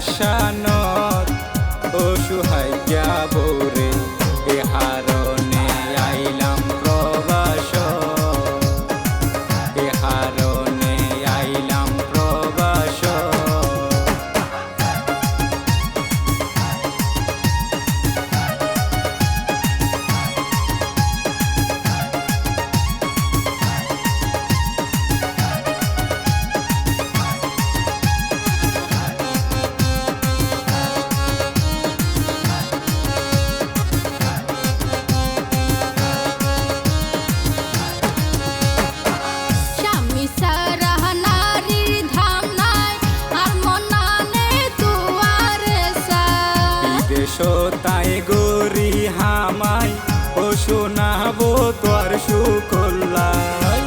দেশানত অসহায়া বৌরে এ হারণে আইলাম প্রবাস এ হারণে আইলাম প্রবাস তাই গরি হামাই ও শোনাবো তোর সুকল্যাণ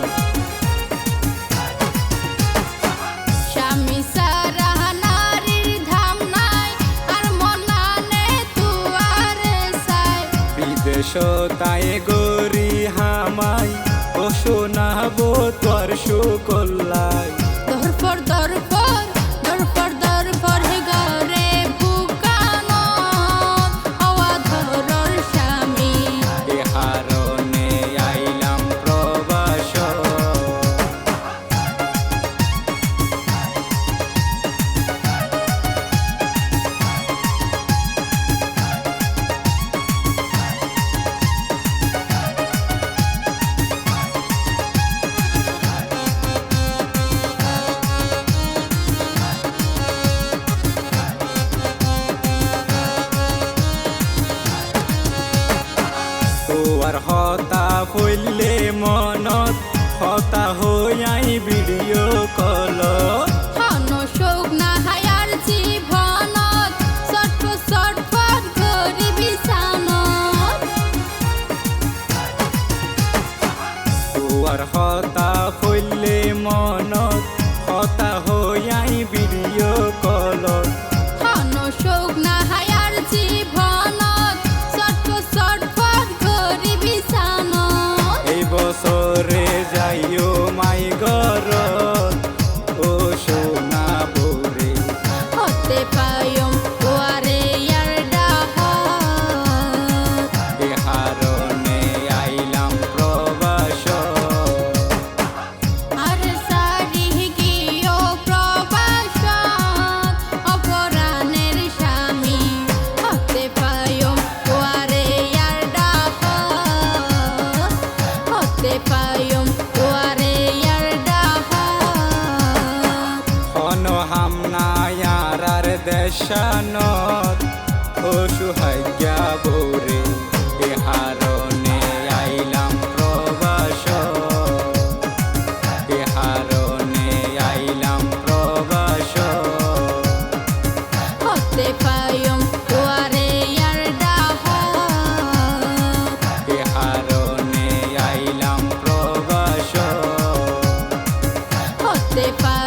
স্বামী সারা নারীর ধাম নাই আর মনানে তুয়ারে সাই বিদেশ তাই গরি হামাই ও শোনাবো তোর সুকল্যাণ দরপর দরপর দরপর দরপর হে গরে বুকানো হওয়া ধরর স্বামী এ হারণে আইলাম প্রবাস তোর হতা ফইলে মনত হতা হইয়াই ভিডিও কল হন শোক না হায়ার জীবনত চটপট চটপট করি বিছানত তোর হতা ফইলে মনত হতা হইয়াই ভিডিও কল হন শোক না হায়ার জীবনত চটপট চটপট করি বিছানত এই বছরে যাইও মাই ঘরত ও সোনা বৌরে হতে পায়ম তোয়ারে ইয়ার ডাহত এ হারণে আইলাম প্রবাস আর সারি গিয়েও প্রবাসত অপরাণের স্বামী হতে পায়ম তোয়ারে ইয়ার ডাহত হতে পায়ম তোয়ারে ইয়ার ডাহত হন হামনায়ার দেশানত অসহায়া বৌরে এ হারণে আইলাম প্রবাস এ হারণে আইলাম প্রবাস হতে পায়ম তোয়ারে ইয়ার ডাহত এ হারণে আইলাম প্রবাস হতে পায়